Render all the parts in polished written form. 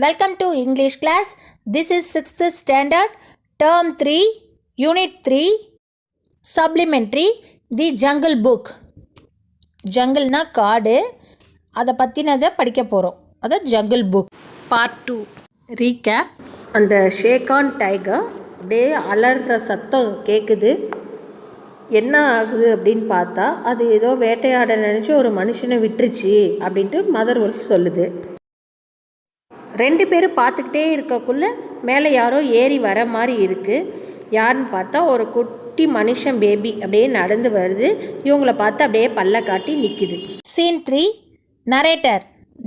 Welcome to English class. This is 6th standard, term 3, unit 3, supplementary, the jungle book. ஜங்கிள்னா காடு, அதை பற்றினதை படிக்க போகிறோம். அதை ஜங்கிள் புக் பார்ட் 2 ரீகேப். அந்த ஷேகான் டைகர் அப்படியே அலற சத்தம் கேட்குது. என்ன ஆகுது அப்படின்னு பார்த்தா அது ஏதோ வேட்டையாட நினச்சி ஒரு மனுஷனை விட்டுருச்சு அப்படின்ட்டு மதர் ஒல்ஃப் சொல்லுது. ரெண்டு பேரும் பார்த்துக்கிட்டே இருக்கக்குள்ளே மேலே யாரோ ஏறி வர மாதிரி இருக்குது. யாருன்னு பார்த்தா ஒரு குட்டி மனுஷன் பேபி அப்படியே நடந்து வருது. இவங்கள பார்த்து அப்படியே பல்ல காட்டி நிற்குது. Scene 3. Narrator.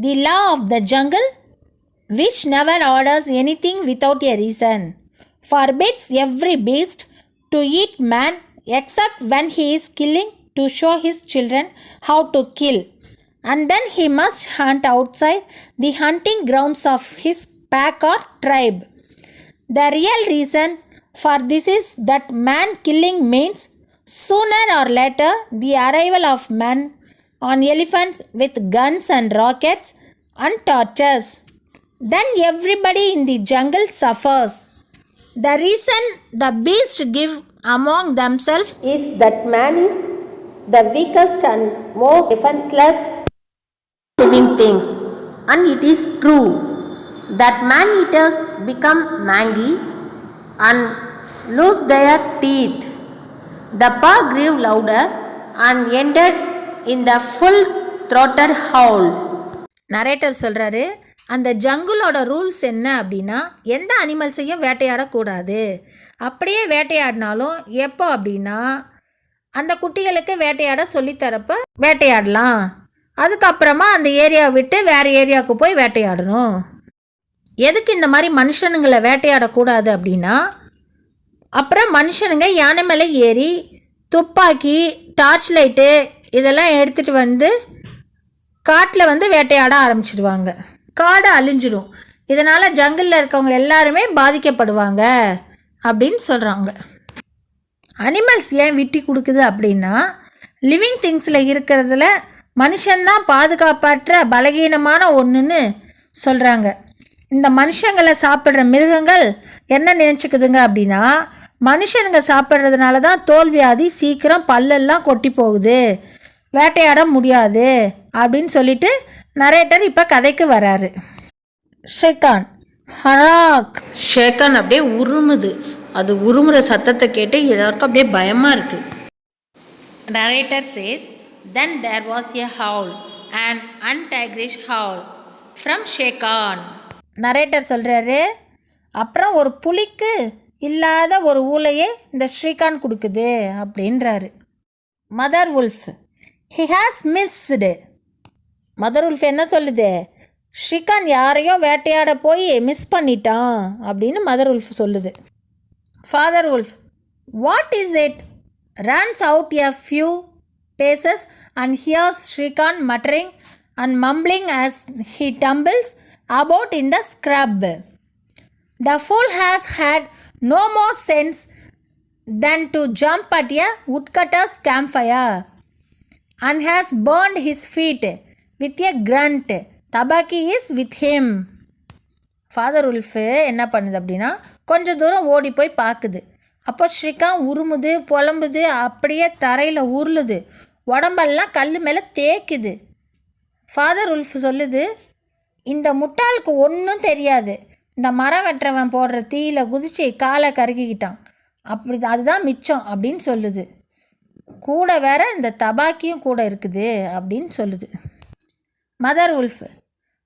The law of the jungle, which never orders anything without a reason, forbids every beast to eat man except when he is killing to show his children how to kill. And then he must hunt outside the hunting grounds of his pack or tribe. The real reason for this is that man killing means sooner or later the arrival of men on elephants with guns and rockets and torches. Then everybody in the jungle suffers. The reason the beasts give among themselves is that man is the weakest and most defenseless living things, and it is true that man-eaters become mangy and lose their teeth. The paw grew louder and ended in the full-throated howl. Narrator சொல்கிறாரு, அந்த ஜங்குளோட rules என்ன அப்படின்னா, எந்த அனிமல்ஸையும் வேட்டையாடக்கூடாது. அப்படியே வேட்டையாடினாலும் எப்போ அப்படின்னா அந்த குட்டிகளுக்கு வேட்டையாட சொல்லித்தரப்ப வேட்டையாடலாம். அதுக்கப்புறமா அந்த ஏரியாவை விட்டு வேறு ஏரியாவுக்கு போய் வேட்டையாடணும். எதுக்கு இந்த மாதிரி மனுஷனுங்களை வேட்டையாடக்கூடாது அப்படின்னா, அப்புறம் மனுஷனுங்க யானை மேலே ஏறி துப்பாக்கி, டார்ச் லைட்டு இதெல்லாம் எடுத்துகிட்டு வந்து காட்டில் வந்து வேட்டையாட ஆரம்பிச்சிடுவாங்க. காடு அழிஞ்சிடும். இதனால் ஜங்கிளில் இருக்கவங்க எல்லாருமே பாதிக்கப்படுவாங்க அப்படின்னு சொல்கிறாங்க. அனிமல்ஸ் ஏன் விட்டி கொடுக்குது அப்படின்னா, லிவிங் திங்ஸில் இருக்கிறதுல மனுஷன்தான் பாதுகாப்பற்ற பலகீனமான ஒன்றுன்னு சொல்கிறாங்க. இந்த மனுஷங்களை சாப்பிட்ற மிருகங்கள் என்ன நினச்சிக்குதுங்க அப்படின்னா, மனுஷனுங்க சாப்பிட்றதுனால தான் தோல்வியாதி சீக்கிரம் பல்லெல்லாம் கொட்டி போகுது, வேட்டையாட முடியாது அப்படின்னு சொல்லிட்டு நரேட்டர் இப்போ கதைக்கு வராரு. ஷேகான் ஹராக். ஷேகான் அப்படியே உருமுது. அது உருமுற சத்தத்தை கேட்டு எல்லாருக்கும் அப்படியே பயமாக இருக்குது. Narrator says, then there was a howl, an untigerish howl from Shekan. Narrator சொல்கிறாரு, அப்புறம் ஒரு புலிக்கு இல்லாத ஒரு ஊலையே இந்த ஸ்ரீகான் கொடுக்குது அப்படின்றாரு. Mother wolf, he has missed. Mother wolf என்ன சொல்லுது, ஸ்ரீகான் யாரையோ வேட்டையாட போய் மிஸ் பண்ணிட்டான் அப்படின்னு மதர் உல்ஃப் சொல்லுது. Father wolf, what is it? runs out a few paces and hears Shrikant muttering and mumbling as he tumbles about in the scrub. The fool has had no more sense than to jump at a woodcutter's campfire and has burned his feet with a grunt. Tabaki is with him. Father wolf என்ன பண்ணுது அப்படின்னா, கொஞ்சம் தூரம் ஓடி போய் பார்க்குது. அப்போ ஸ்ரீகாந்த் உருமுது, புலம்புது, அப்படியே தரையில் உருளுது, உடம்பெல்லாம் கல் மேலே தேய்க்குது. ஃபாதர் உல்ஃப் சொல்லுது, இந்த முட்டாளுக்கு ஒன்றும் தெரியாது, இந்த மரம் வெட்டுறவன் போடுற தீயில குதிச்சு காலை கருகிக்கிட்டான், அப்படி அதுதான் மிச்சம் அப்படின்னு சொல்லுது. கூட வேற இந்த தபாக்கியும் கூட இருக்குது அப்படின்னு சொல்லுது. Mother wolf,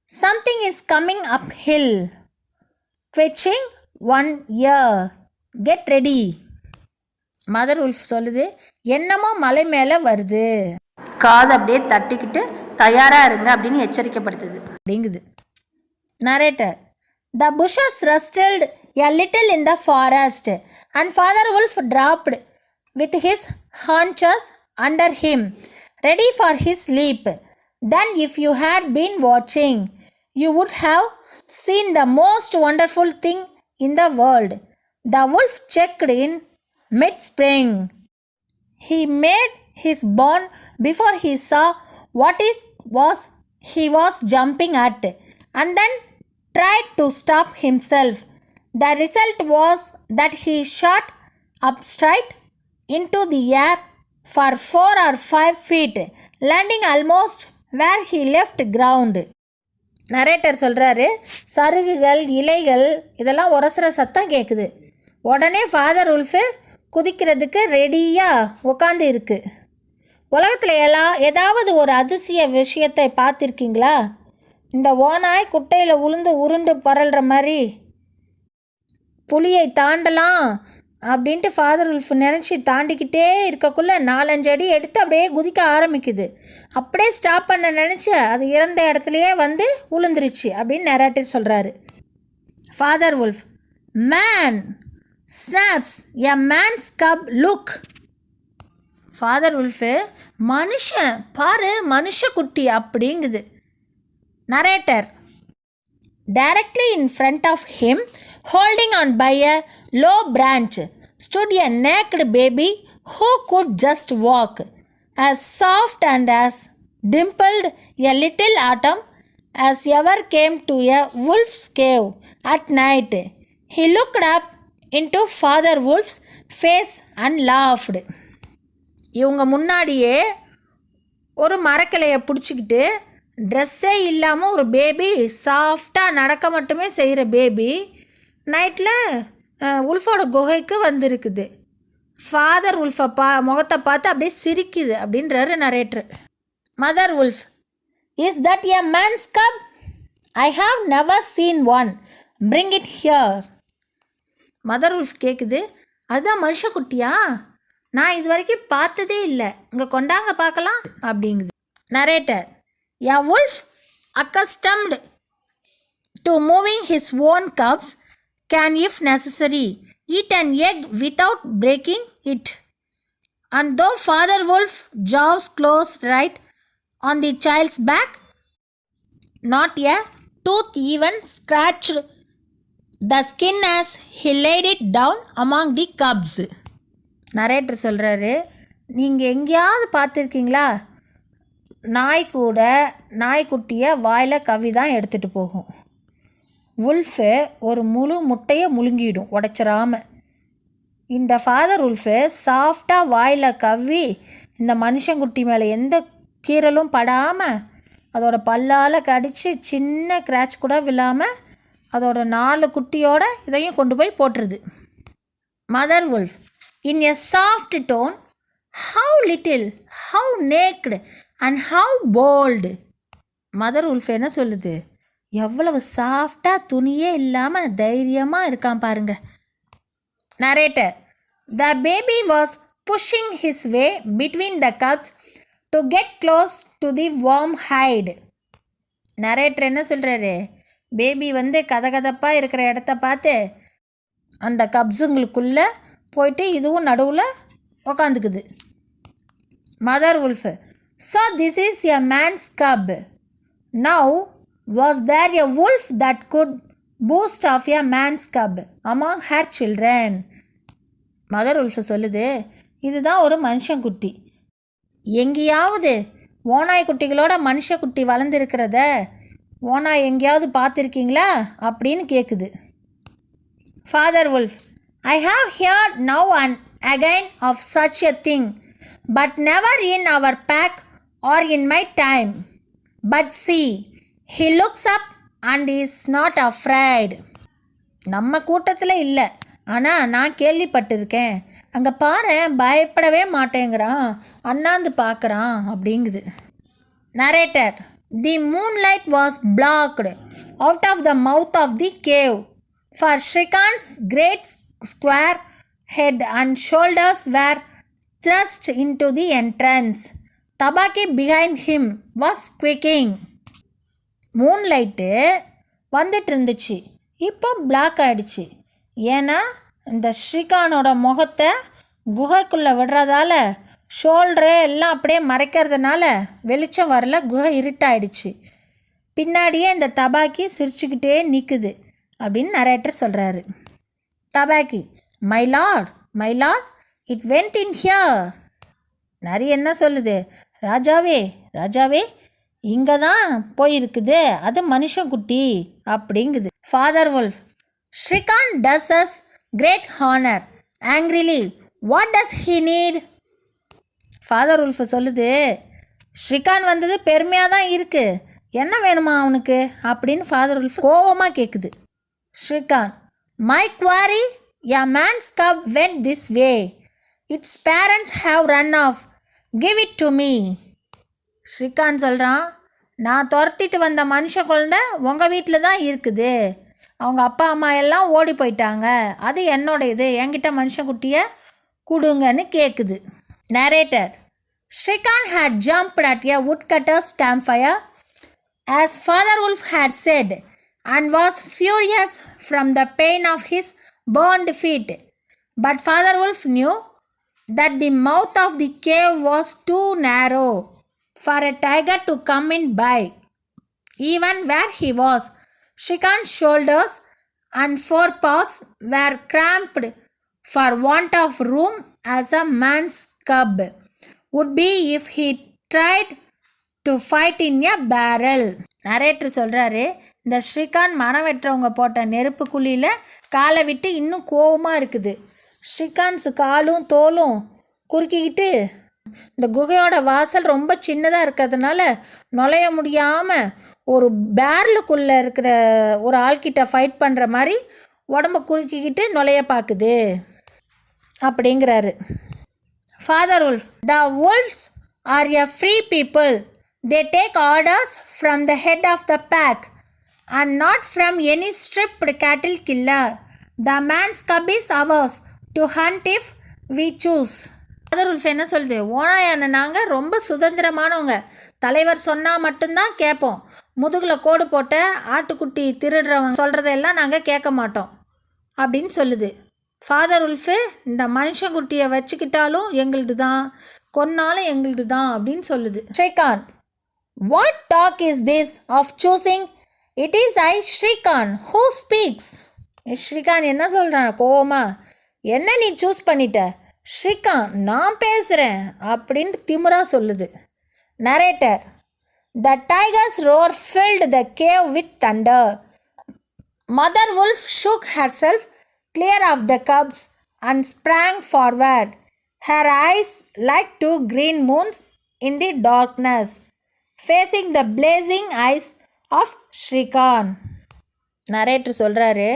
something is coming up hill, twitching one ear, get ready. Mother wolf சொல்லுது, என்னமோ மலை மேலே வருது, காது அப்படியே தட்டிக்கிட்டு தயாராக இருங்க அப்படின்னு எச்சரிக்கைப்படுத்துது அப்படிங்குது. Narrator, the bushes rustled a little in the forest and Father Wolf dropped with his haunches under him, ready for his leap. Then if you had been watching, you would have seen the most wonderful thing in the world. The wolf checked in mid-spring. He made his bound before he saw what it was he was jumping at, and then tried to stop himself. The result was that he shot up straight into the air for 4 or 5 feet, landing almost where he left ground. Narrator சொல்கிறாரு, சருகுகள் இலைகள் இதெல்லாம் உரசுற சத்தம் கேட்குது. உடனே father wolf குதிக்கிறதுக்கு ரெடியாக உட்காந்து இருக்கு. உலகத்தில் ஏதாவது ஒரு அதிசய விஷயத்தை பார்த்துருக்கீங்களா? இந்த ஓநாய் குட்டையில் உளுந்து உருண்டு பரல்ற மாதிரி புலியை தாண்டலாம் அப்படின்ட்டு ஃபாதர் உல்ஃப் நினச்சி தாண்டிக்கிட்டே இருக்கக்குள்ளே 4-5 அடி எடுத்து அப்படியே குதிக்க ஆரம்பிக்குது. அப்படியே ஸ்டாப் பண்ண நினச்சி அது இறந்த இடத்துலையே வந்து உளுந்துருச்சு அப்படின்னு நரேட்டர் சொல்கிறாரு. Father wolf, man snaps a man's cub look. Father wolf, மனுஷன் பாரு, மனுஷ குட்டி அப்படிங்குது. Narrator, directly in front of him, holding on by a low branch, stood a naked baby who could just walk, as soft and as dimpled a little atom as ever came to a wolf's cave at night. He looked up into Father Wolf's face and laughed. இவங்க முன்னாடியே ஒரு மரக்கிளையை பிடிச்சிக்கிட்டு ட்ரெஸ்ஸே இல்லாமல் ஒரு baby சாஃப்டாக நடக்க மட்டுமே செய்கிற பேபி நைட்டில் உல்ஃபோட குகைக்கு வந்திருக்குது. ஃபாதர் உல்ஃபை முகத்தை பார்த்து அப்படியே சிரிக்குது அப்படின்றாரு narrator. Mother wolf, is that a man's cub? I have never seen one, bring it here. Mother wolf கேட்குது, அதுதான் மனுஷ குட்டியா? நான் இது வரைக்கும் பார்த்ததே இல்லை, இங்கே கொண்டாங்க பார்க்கலாம் அப்படிங்குது. Narrator, a wolf accustomed to moving his own cubs can, if necessary, eat an egg without breaking it. And though Father Wolf jaws closed right on the child's back, not a tooth even scratched the skin as he laid it down among the cubs. Narrator சொல்கிறாரு, நீங்கள் எங்கேயாவது பார்த்துருக்கீங்களா? நாய் கூட நாய்க்குட்டியை வாயில் கவி தான் எடுத்துகிட்டு போகும். உல்ஃபு ஒரு முழு முட்டையை முழுங்கிடும் உடைச்சிடாம. இந்த ஃபாதர் உல்ஃபு சாஃப்டாக வாயில் கவ்வி இந்த மனுஷங்குட்டி மேலே எந்த கீறலும் படாமல் அதோட பல்லால் கடித்து சின்ன கிராச் கூட விழாமல் அதோட 4 குட்டியோட இதையும் கொண்டு போய் போட்டுருது. Mother wolf, in a soft tone, how little, how naked and how bold. Mother wolf என்ன சொல்லுது? எவ்வளவு சாஃப்டாக துணியே இல்லாமல் தைரியமாக இருக்கான் பாருங்க. Narrator, the baby was pushing his way between the cubs to get close to the warm hide. Narrator என்ன சொல்கிறாரு? பேபி வந்து கதகதப்பாக இருக்கிற இடத்த பார்த்து அந்த கப்ஸுங்களுக்குள்ளே போயிட்டு இதுவும் நடுவில் உக்காந்துக்குது. Mother wolf, so this is a man's cub. Now was there a wolf that could boast of a man's cub among her children? Mother wolf சொல்லுது, இதுதான் ஒரு மனுஷங்குட்டி. எங்கேயாவது ஓநாய் குட்டிகளோட மனுஷக்குட்டி வளர்ந்துருக்கிறத ஓநாய் எங்கேயாவது பார்த்துருக்கீங்களா அப்படின்னு கேட்குது. Father wolf, I have heard now and again of such a thing, but never in our pack or in my time. But see, he looks up and is not afraid. நம்ம கூட்டத்தில் இல்லை, ஆனால் நான் கேள்விப்பட்டிருக்கேன். அங்கே பாரு, பயப்படவே மாட்டேங்கிறான், அண்ணாந்து பார்க்குறான் அப்படிங்குது. Narrator, the moonlight was blocked out of the mouth of the cave, for Shrikant's great square head and shoulders were thrust into the entrance. Tabaki behind him was quaking. மூன்லைட்டு வந்துட்டு இருந்துச்சு, இப்போ பிளாக் ஆகிடுச்சு. ஏன்னா இந்த ஸ்ரீகானோட முகத்தை குகைக்குள்ளே விடுறதால ஷோல்டரு எல்லாம் அப்படியே மறைக்கிறதுனால வெளிச்சம் வரல, குகை இருட்டாயிடுச்சு. பின்னாடியே இந்த தபாக்கி சிரிச்சுக்கிட்டே நிற்குது அப்படின்னு நரேட்டர் சொல்கிறாரு. Tabaqui, my lord, my lord, it went in here. நரி என்ன சொல்லுது? ராஜாவே, ராஜாவே, இங்கே தான் போயிருக்குது, அது மனுஷங்குட்டி அப்படிங்குது. Father wolf, Shere Khan does us great honour. Angrily, what does he need? Father wolf சொல்லுது, ஸ்ரீகான் வந்தது பெருமையாக தான் இருக்குது, என்ன வேணுமா அவனுக்கு அப்படின்னு ஃபாதர் வுல்ஃப் கோபமாக கேட்குது. Shere Khan, my quarry, a man's cub went this way. Its parents have run off. Give it to me. ஸ்ரீகான் சொல்கிறான், நான் துரத்திட்டு வந்த மனுஷ குழந்தை உங்கள் வீட்டில் தான் இருக்குது, அவங்க அப்பா அம்மா எல்லாம் ஓடி போயிட்டாங்க, அது என்னோட இது, என்கிட்ட மனுஷக்குட்டியை கொடுங்கன்னு கேட்குது. Narrator, Shrikant had jumped at a woodcutter's campfire, as Father Wolf had said, and was furious from the pain of his burned feet. But Father Wolf knew that the mouth of the cave was too narrow for a tiger to come in by. Even where he was, Shrikant's shoulders and forepaws were cramped for want of room as a man's cub would be if he tried to fight in a barrel. Narrator சொல்கிறாரு, இந்த ஸ்ரீகாந்த் மரம் வெட்டுறவங்க போட்ட நெருப்பு குழியில் காலை விட்டு இன்னும் கோவமாக இருக்குது. ஸ்ரீகாந்த் காலும் தோலும் குறுக்கிக்கிட்டு இந்த குகையோட வாசல் ரொம்ப சின்னதாக இருக்கிறதுனால நுழைய முடியாமல் ஒரு பேரலுக்குள்ளே இருக்கிற ஒரு ஆள்கிட்ட ஃபைட் பண்ணுற மாதிரி உடம்ப குறுக்கிக்கிட்டு நுழைய பார்க்குது அப்படிங்கிறாரு. Father Wolf, the wolves are a free people. They take orders from the head of the pack and not from any stripped cattle killer. The man's cub is ours to hunt if we choose. Father Wolf என்ன சொல்லுது, ஓனாயான நாங்கள் ரொம்ப சுதந்திரமானவங்க, தலைவர் சொன்னால் மட்டும்தான் கேட்போம், முதுகில் கோடு போட்ட ஆட்டுக்குட்டி திருடுறவன் சொல்கிறதெல்லாம் நாங்கள் கேட்க மாட்டோம் அப்படின்னு சொல்லுது. ஃபாதர் உல்ஃபு, இந்த மனுஷங்குட்டியை வச்சுக்கிட்டாலும் எங்களுது தான், கொன்னாலும் எங்களுது தான் அப்படின்னு சொல்லுது. Shere Khan, what talk is this of choosing? It is I Shere Khan who speaks. Shere Khan என்ன சொல்கிறான் கோவமா, என்ன நீ சூஸ் பண்ணிட்ட? ஸ்ரீகாந்த், நான் பேசுகிறேன் அப்படின்னு திமுறா சொல்லுது. Narrator, the tiger's roar filled the cave with thunder. Mother wolf shook herself clear of the cubs and sprang forward, her eyes like two green moons in the darkness, facing the blazing eyes of Shrikant. Narrator சொல்கிறாரு,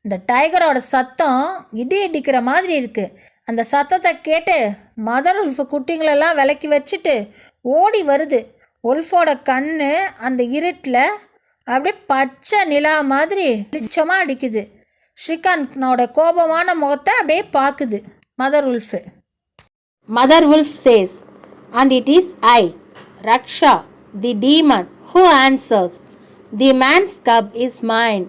இந்த டைகரோட சத்தம் இடி இடிக்கிற மாதிரி இருக்குது, அந்த சத்தத்தை கேட்டு மதர் உல்ஃபு குட்டிங்களெல்லாம் விலக்கி வச்சுட்டு ஓடி வருது. உல்ஃபோட கண் அந்த இருட்டில் அப்படியே பச்சை நிலா மாதிரி வெளிச்சமாக அடிக்குது. ஸ்ரீகாந்தனோட கோபமான முகத்தை அப்படியே பார்க்குது mother wolf. Mother wolf says, and it is I, Raksha, the demon, who answers. The man's cub is mine.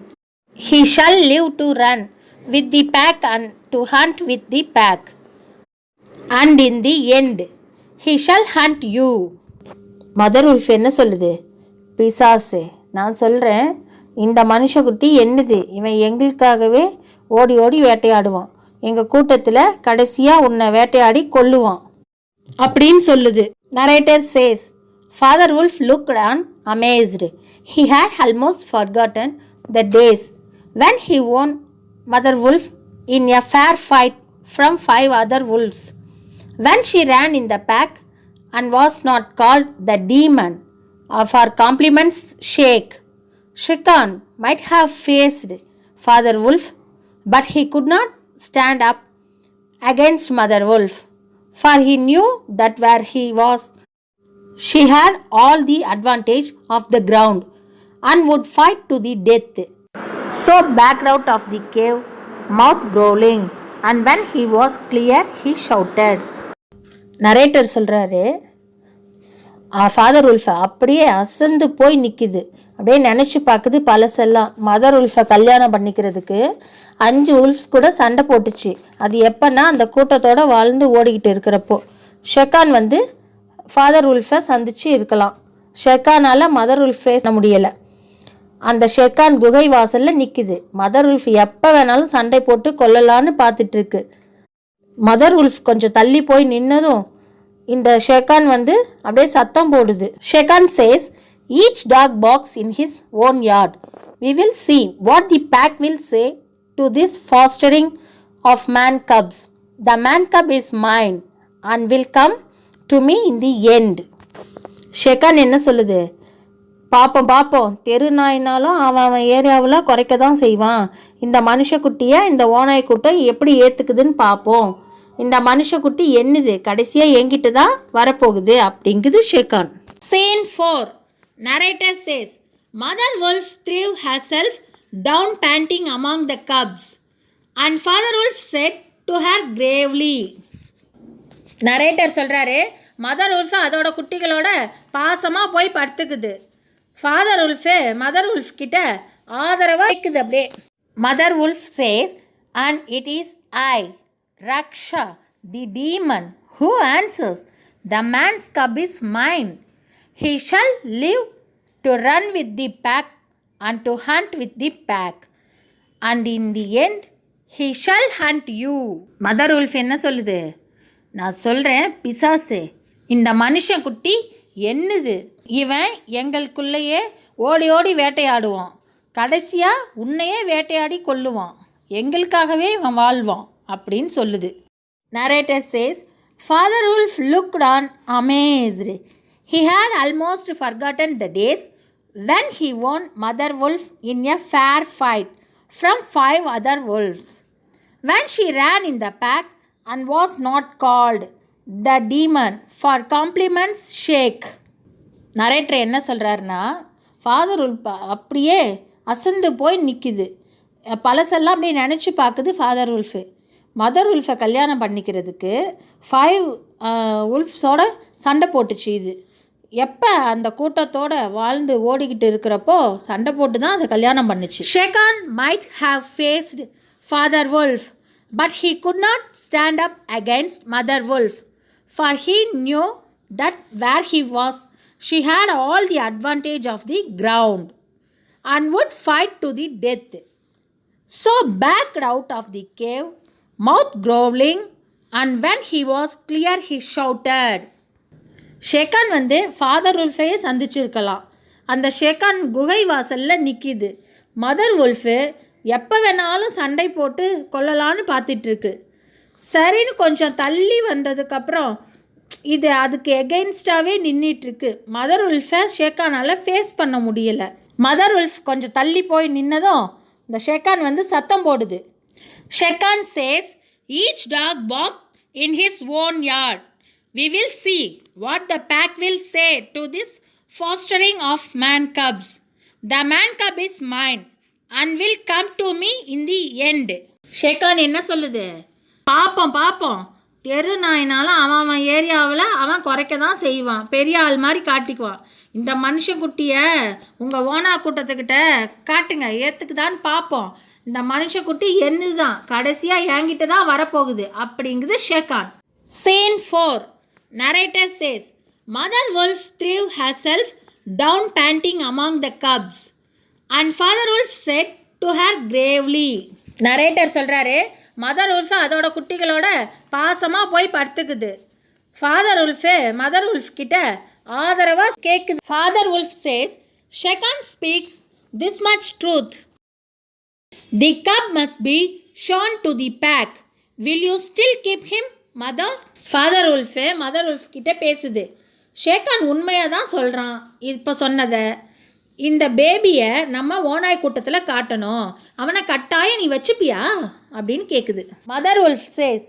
He shall live to run with the pack and to hunt with the pack. And in the end he shall hunt you. Mother wolf என்ன சொல்லுது, பிசாசே, நான் சொல்கிறேன், இந்த மனுஷக்குட்டி என்னது, இவன் எங்களுக்காகவே ஓடி ஓடி வேட்டையாடுவான், எங்கள் கூட்டத்தில் கடைசியாக உன்னை வேட்டையாடி கொல்லுவான் அப்படின்னு சொல்லுது. Narrator says, father wolf looked on amazed. He had almost forgotten the days when he won Mother Wolf in a fair fight from 5 other wolves, when she ran in the pack and was not called the demon of her compliments shake. Shrikant might have faced Father Wolf, but he could not stand up against Mother Wolf, for he knew that where he was, she had all the advantage of the ground and would fight to the death. So backed out of the cave, mouth growling, and when he was clear, he shouted. Narrator சொல்கிறாரு, father உல்ஃபை அப்படியே அசந்து போய் நிற்கிது, அப்படியே நினச்சி பார்க்குது பழசெல்லாம். Mother உல்ஃபை கல்யாணம் பண்ணிக்கிறதுக்கு 5 உல்ஃப்ஸ் கூட சண்டை போட்டுச்சு. அது எப்போன்னா அந்த கூட்டத்தோடு வாழ்ந்து ஓடிக்கிட்டு இருக்கிறப்போ. ஷெக்கான் வந்து ஃபாதர் உல்ஃபை சந்தித்து இருக்கலாம். ஷெக்கானால் மதர் உல்ஃப் பேச முடியலை. அந்த ஷெக்கான் குகை வாசலில் நிற்கிது. மதர் உல்ஃப் எப்போ வேணாலும் சண்டை போட்டு கொல்லலான்னு பார்த்துட்ருக்கு. மதர் உல்ஃப் கொஞ்சம் தள்ளி போய் நின்னதும் இந்த ஷெக்கான் வந்து அப்படியே சத்தம் போடுது. ஷெக்கான் chase, each dog barks in his own yard. We will see what the pack will say to this fostering of man cubs. The man cub is mine and will come to me in the end. Sekhon என்ன சொல்லுது? பார்ப்போம் தெரு நாயினாலும் அவன் ஏரியாவில் குறைக்க தான் செய்வான். இந்த மனுஷக்குட்டியை இந்த ஓநாய் கூட்டம் எப்படி ஏற்றுக்குதுன்னு பார்ப்போம். இந்த மனுஷக்குட்டி என்னது கடைசியாக என்கிட்ட தான் வரப்போகுது அப்படிங்குது Sekhon. Scene 4. Narrator says, Mother Wolf threw herself down panting among the cubs, and Father Wolf said to her gravely. Narrator சொல்கிறாரு, மதர் உல்ஃபு அதோட குட்டிகளோட பாசமாக போய் படுத்துக்குது. ஃபாதர் உல்ஃபு மதர் உல்ஃப் கிட்ட ஆதரவாக இருக்குது. அப்படியே mother wolf says, and it is I, Raksha, the demon, who answers. The man's cub is mine. He shall live to run with the pack and to hunt with the pack. And in the end, he shall hunt you. Mother wolf என்ன சொல்லுது? நான் சொல்கிறேன் பிசாசு, இந்த மனுஷன் குட்டி என்னது, இவன் எங்களுக்குள்ளேயே ஓடி ஓடி வேட்டையாடுவான், கடைசியாக உன்னையே வேட்டையாடி கொல்லுவான், எங்களுக்காகவே இவன் வாழ்வான் அப்படின்னு சொல்லுது. Narrator says, Father Wolf looked on amazed. He had almost forgotten the days when he won Mother Wolf in a fair fight from 5 other wolves. When she ran in the pack and was not called the demon for compliments shake. Narrator என்ன சொல்கிறாருன்னா, father wolf அப்படியே அசந்து போய் நிற்கிது. பழசெல்லாம் அப்படியே நினச்சி பார்க்குது ஃபாதர் உல்ஃபு. மதர் உல்ஃபை கல்யாணம் பண்ணிக்கிறதுக்கு 5 உல்ஃப்ஸோட சண்டை போட்டுச்சு. இது எப்போ அந்த கூட்டத்தோடு வாழ்ந்து ஓடிக்கிட்டு இருக்கிறப்போ சண்டை போட்டு தான் அதை கல்யாணம் பண்ணுச்சு. Shere Khan might have faced father wolf, but he could not stand up against Mother Wolf, for he knew that where he was, she had all the advantage of the ground and would fight to the death. So backed out of the cave, mouth growling, and when he was clear, he shouted. Shere Khan father உல்ஃபையே சந்திச்சிருக்கலாம். அந்த Shere Khan குகை வாசலில் நிற்கிது. Mother wolf எப்போ வேணாலும் சண்டை போட்டு கொல்லலான்னு பார்த்துட்ருக்கு. சரின்னு கொஞ்சம் தள்ளி வந்ததுக்கப்புறம் இது அதுக்கு எகெயின்ஸ்டாகவே நின்றுட்டுருக்கு. மதர் உல்ஃபை ஷெகானால் ஃபேஸ் பண்ண முடியலை. மதர் உல்ஃப் கொஞ்சம் தள்ளி போய் நின்னதும் இந்த ஷெகான் சத்தம் போடுது. Shere Khan says, each dog bark in his own yard. We will see what the pack will say to this fostering of man cubs. The man cub is mine and will come to me in the end. Sekhon என்ன சொல்லுது? பார்ப்போம் தெரு நாயினாலும் அவன் ஏரியாவில் அவன் குறைக்க தான் செய்வான், பெரிய ஆள் மாதிரி காட்டிக்குவான். இந்த மனுஷக்குட்டியை உங்கள் ஓனா கூட்டத்துக்கிட்ட காட்டுங்க, ஏற்றுக்குதான்னு பார்ப்போம். இந்த மனுஷக்குட்டி என்னது தான் கடைசியாக என்கிட்ட தான் வரப்போகுது அப்படிங்குது Sekhon. Scene 4. Narrator says, Mother Wolf threw herself down panting among the cubs, and Father Wolf said to her gravely. Narrator சொல்கிறாரு, மதர் உல்ஃபு அதோட குட்டிகளோட பாசமாக போய் படுத்துக்குது. ஃபாதர் உல்ஃபு மதர் உல்ஃப் கிட்ட ஆதரவாக கேட்குது. Father wolf says, Shere Khan speaks this much truth. The cub must be shown to the pack. Will you still keep him, mother? Father wolf mother wolf கிட்டே பேசுது. ஷெகான் உண்மையாக தான் சொல்கிறான். இப்போ சொன்னதை இந்த பேபியை நம்ம ஓநாய் கூட்டத்தில் காட்டணும், அவனை கட்டாயம் நீ வச்சுப்பியா அப்படின்னு கேட்குது. Mother wolf says,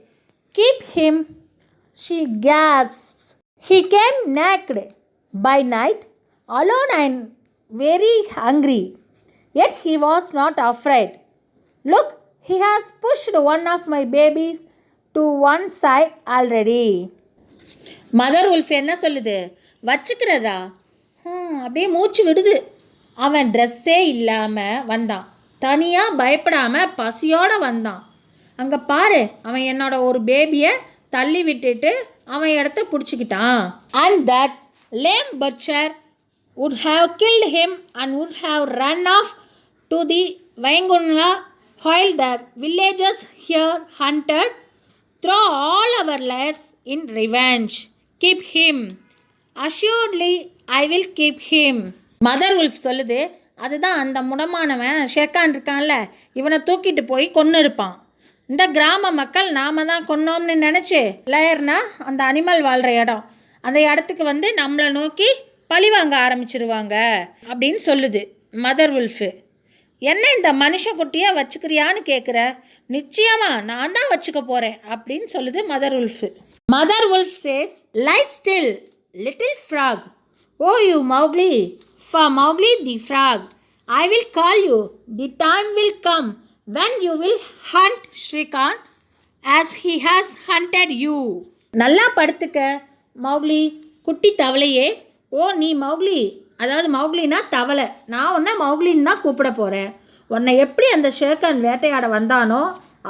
keep him. She gasps. He came naked by night, alone and very hungry, yet he was not afraid. Look, he has pushed one of my babies to one side already. Mother wolf என்ன சொல்லுது? வச்சுக்கிறதா? அப்படியே மூச்சு விடுது. அவன் ட்ரெஸ்ஸே இல்லாமல் வந்தான், தனியாக பயப்படாமல் பசியோடு வந்தான். அங்கே பாரு, அவன் என்னோட ஒரு பேபியை தள்ளி விட்டுட்டு அவன் இடத்த பிடிச்சிக்கிட்டான். And that lame butcher would have killed him and would have run off to the Vaingunga while the villagers here hunted through all our lives in revenge. Keep him. Assuredly, I will keep him. Mother wolf சொல்லுது, அதுதான் அந்த முடமானவன் ஷேக்கான் இருக்கான்ல, இவனை தூக்கிட்டு போய் கொன்று இருப்பான். இந்த கிராம மக்கள் நாம தான் கொன்னோம்னு நினச்சி லேயர்னா அந்த அனிமல் வாழ்கிற இடம், அந்த இடத்துக்கு வந்து நம்மளை நோக்கி பழி வாங்க ஆரம்பிச்சிருவாங்க அப்படின்னு சொல்லுது மதர் உல்ஃபு. என்ன இந்த மனுஷக்குட்டியாக வச்சுக்கிறியான்னு கேட்குற? நிச்சயமா நான் தான் வச்சுக்க போகிறேன் அப்படின்னு சொல்லுது mother wolf. Mother wolf says, lie still little frog, oh you Mowgli, for Mowgli the frog, I will call you, the time will come when you will hunt Shrikhan as he has hunted you. நல்லா படுத்துக்க Mowgli, குட்டி தவளையே. ஓ நீ Mowgli, அதாவது மௌக்லினா தவளை, நான் உன்னை மௌக்லின்னு தான் கூப்பிட போகிறேன். உன்னை எப்படி அந்த ஷேக்கான் வேட்டையாட வந்தானோ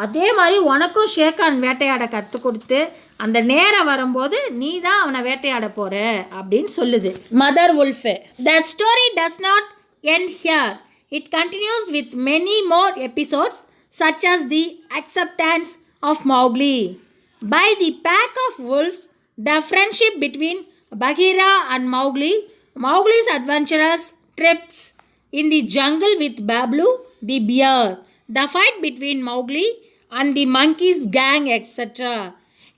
அதே மாதிரி உனக்கும் ஷேக்கான் வேட்டையாட கற்றுக் கொடுத்து அந்த நேரம் வரும்போது நீ தான் அவனை வேட்டையாட போகிற அப்படின்னு சொல்லுது mother wolf. The story does not end here. It continues with many more episodes, such as the acceptance of Mowgli by the pack of wolves, the friendship between Bagheera and Mowgli, Mowgli's adventurous trips in the jungle with Bablu the bear, the fight between Mowgli and the monkeys gang, etc.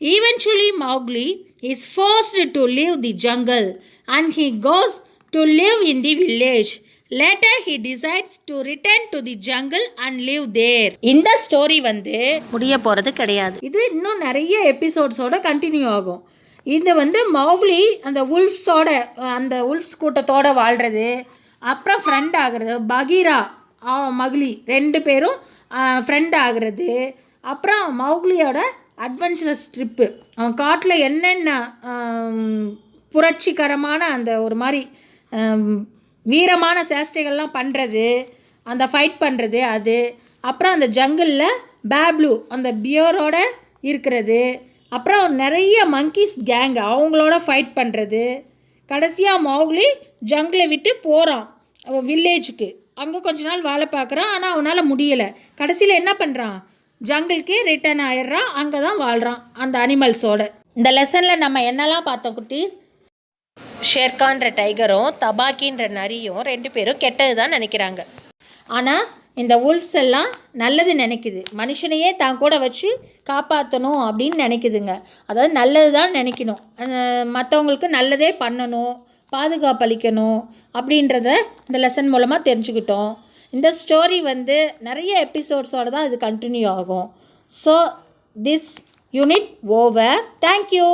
Eventually, Mowgli is forced to leave the jungle and he goes to live in the village. Later he decides to return to the jungle and live there. இந்த story வந்து முடிய போகிறது கிடையாது. இது இன்னும் நிறைய எபிசோட்ஸோட continue ஆகும். இது வந்து மௌக்லி அந்த உல்ஃப்ஸோட அந்த உல்ஃப்ஸ் கூட்டத்தோடு வாழ்கிறது, அப்புறம் ஃப்ரெண்ட் ஆகிறது, பகீரா மகிழி 2 பேரும் ஃப்ரெண்ட் ஆகிறது, அப்புறம் மௌக்லியோட அட்வென்ச்சரஸ் ட்ரிப்பு, அவன் காட்டில் என்னென்ன புரட்சிகரமான அந்த ஒரு மாதிரி வீரமான சேஷ்டைகள்லாம் பண்ணுறது, அந்த ஃபைட் பண்ணுறது அது, அப்புறம் அந்த ஜங்கிளில் பேப்ளூ அந்த பியரோட இருக்கிறது, அப்புறம் நிறைய மங்கீஸ் கேங் அவங்களோட ஃபைட் பண்ணுறது, கடைசியாக மௌக்லி ஜங்கிளை விட்டு போகிறான் வில்லேஜுக்கு. அங்கே கொஞ்ச நாள் வாழை பார்க்குறான், ஆனால் அவனால் முடியலை. கடைசியில் என்ன பண்ணுறான், ஜங்கிளுக்கு ரிட்டர்ன் ஆயிடுறான், அங்கே தான் வாழ்கிறான் அந்த அனிமல்ஸோட. இந்த லெசனில் நம்ம என்னெல்லாம் பார்த்தோம் குட்டீஸ்? ஷேர்கான்ற டைகரும் தபாக்கின்ற நரியும் 2 பேரும் கெட்டது தான் நினைக்கிறாங்க. ஆனால் இந்த உல்ஃப்ஸ் எல்லாம் நல்லது நினைக்குது, மனுஷனையே தான் கூட வச்சு காப்பாற்றணும் அப்படின்னு நினைக்குதுங்க. அதாவது நல்லது தான் நினைக்கணும், மற்றவங்களுக்கு நல்லதே பண்ணணும், பாதுகாப்பளிக்கணும் அப்படின்றத இந்த லெசன் மூலமாக தெரிஞ்சுக்கிட்டோம். இந்த ஸ்டோரி வந்து நிறைய எபிசோட்ஸோடு தான் இது கண்டினியூ ஆகும். So this unit over. Thank you.